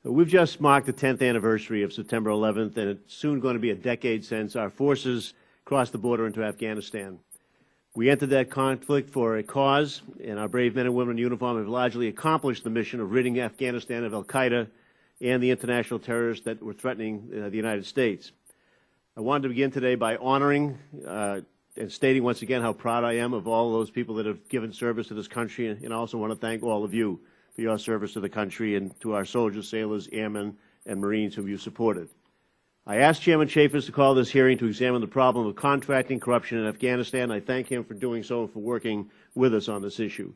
We've just marked the 10th anniversary of September 11th, and it's soon going to be a decade since our forces crossed the border into Afghanistan. We entered that conflict for a cause, and our brave men and women in uniform have largely accomplished the mission of ridding Afghanistan of al-Qaeda and the international terrorists that were threatening the United States. I wanted to begin today by honoring and stating once again how proud I am of all those people that have given service to this country, and I also want to thank all of you for your service to the country and to our soldiers, sailors, airmen, and Marines whom you supported. I asked Chairman Chaffetz to call this hearing to examine the problem of contracting corruption in Afghanistan. I thank him for doing so and for working with us on this issue.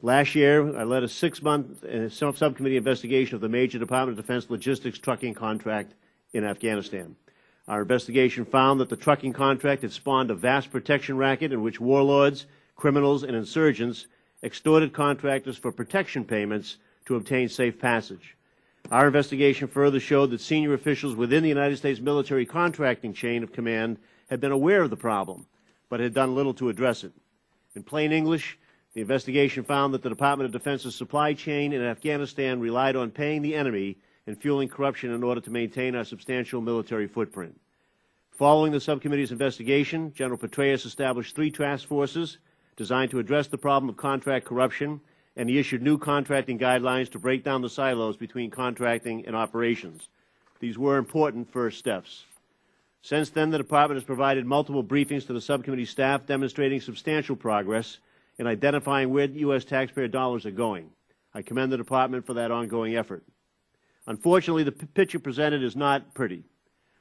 Last year, I led a 6-month subcommittee investigation of the major Department of Defense logistics trucking contract in Afghanistan. Our investigation found that the trucking contract had spawned a vast protection racket in which warlords, criminals, and insurgents extorted contractors for protection payments to obtain safe passage. Our investigation further showed that senior officials within the United States military contracting chain of command had been aware of the problem, but had done little to address it. In plain English, the investigation found that the Department of Defense's supply chain in Afghanistan relied on paying the enemy and fueling corruption in order to maintain our substantial military footprint. Following the subcommittee's investigation, General Petraeus established 3 task forces designed to address the problem of contract corruption, and he issued new contracting guidelines to break down the silos between contracting and operations. These were important first steps. Since then, the Department has provided multiple briefings to the subcommittee staff demonstrating substantial progress in identifying where U.S. taxpayer dollars are going. I commend the Department for that ongoing effort. Unfortunately, the picture presented is not pretty.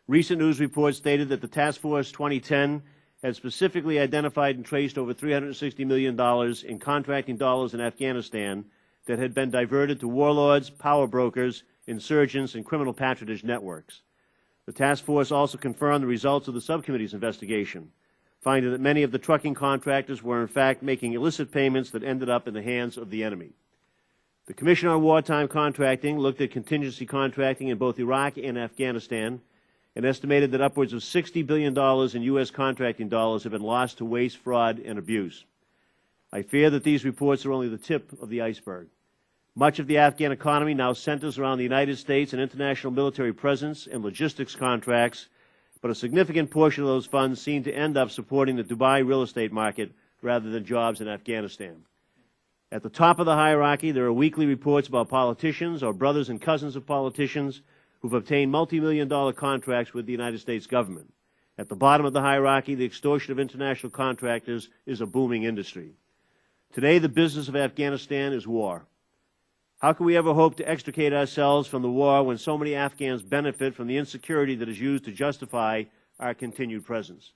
Recent news reports stated that the Task Force 2010 had specifically identified and traced over $360 million in contracting dollars in Afghanistan that had been diverted to warlords, power brokers, insurgents, and criminal patronage networks. The task force also confirmed the results of the subcommittee's investigation, finding that many of the trucking contractors were in fact making illicit payments that ended up in the hands of the enemy. The Commission on Wartime Contracting looked at contingency contracting in both Iraq and Afghanistan and estimated that upwards of $60 billion in U.S. contracting dollars have been lost to waste, fraud, and abuse. I fear that these reports are only the tip of the iceberg. Much of the Afghan economy now centers around the United States and international military presence and logistics contracts, but a significant portion of those funds seem to end up supporting the Dubai real estate market rather than jobs in Afghanistan. At the top of the hierarchy, there are weekly reports about politicians or brothers and cousins of politicians who have obtained multi-million-dollar contracts with the United States government. At the bottom of the hierarchy, the extortion of international contractors is a booming industry. Today, the business of Afghanistan is war. How can we ever hope to extricate ourselves from the war when so many Afghans benefit from the insecurity that is used to justify our continued presence?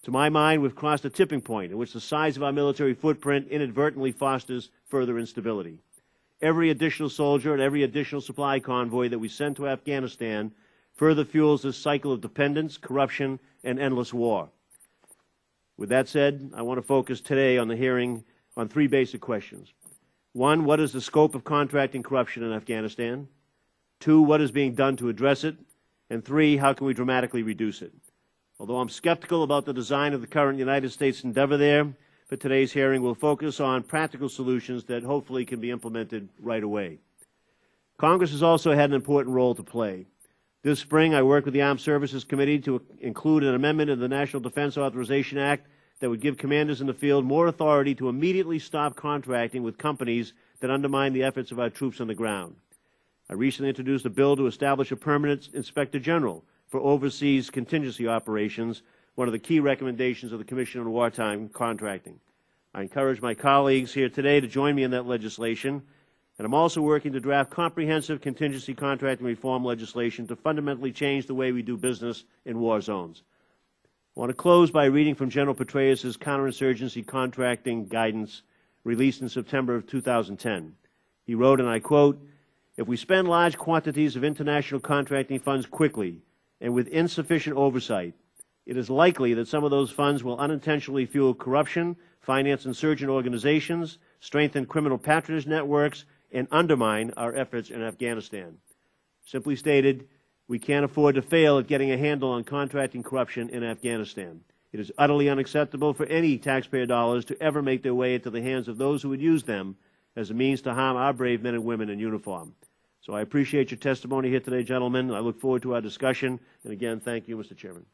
To my mind, we've crossed a tipping point in which the size of our military footprint inadvertently fosters further instability. Every additional soldier and every additional supply convoy that we send to Afghanistan further fuels this cycle of dependence, corruption, and endless war. With that said, I want to focus today on the hearing on 3 basic questions. 1, what is the scope of contracting corruption in Afghanistan? 2, what is being done to address it? And 3, how can we dramatically reduce it? Although I'm skeptical about the design of the current United States endeavor there, for today's hearing we'll focus on practical solutions that hopefully can be implemented right away. Congress has also had an important role to play. This spring, I worked with the Armed Services Committee to include an amendment in the National Defense Authorization Act that would give commanders in the field more authority to immediately stop contracting with companies that undermine the efforts of our troops on the ground. I recently introduced a bill to establish a permanent Inspector General for overseas contingency operations, one of the key recommendations of the Commission on Wartime Contracting. I encourage my colleagues here today to join me in that legislation, and I'm also working to draft comprehensive contingency contracting reform legislation to fundamentally change the way we do business in war zones. I want to close by reading from General Petraeus' counterinsurgency contracting guidance released in September of 2010. He wrote, and I quote, "If we spend large quantities of international contracting funds quickly and with insufficient oversight, it is likely that some of those funds will unintentionally fuel corruption, finance insurgent organizations, strengthen criminal patronage networks, and undermine our efforts in Afghanistan." Simply stated, we can't afford to fail at getting a handle on contracting corruption in Afghanistan. It is utterly unacceptable for any taxpayer dollars to ever make their way into the hands of those who would use them as a means to harm our brave men and women in uniform. So I appreciate your testimony here today, gentlemen. I look forward to our discussion. And again, thank you, Mr. Chairman.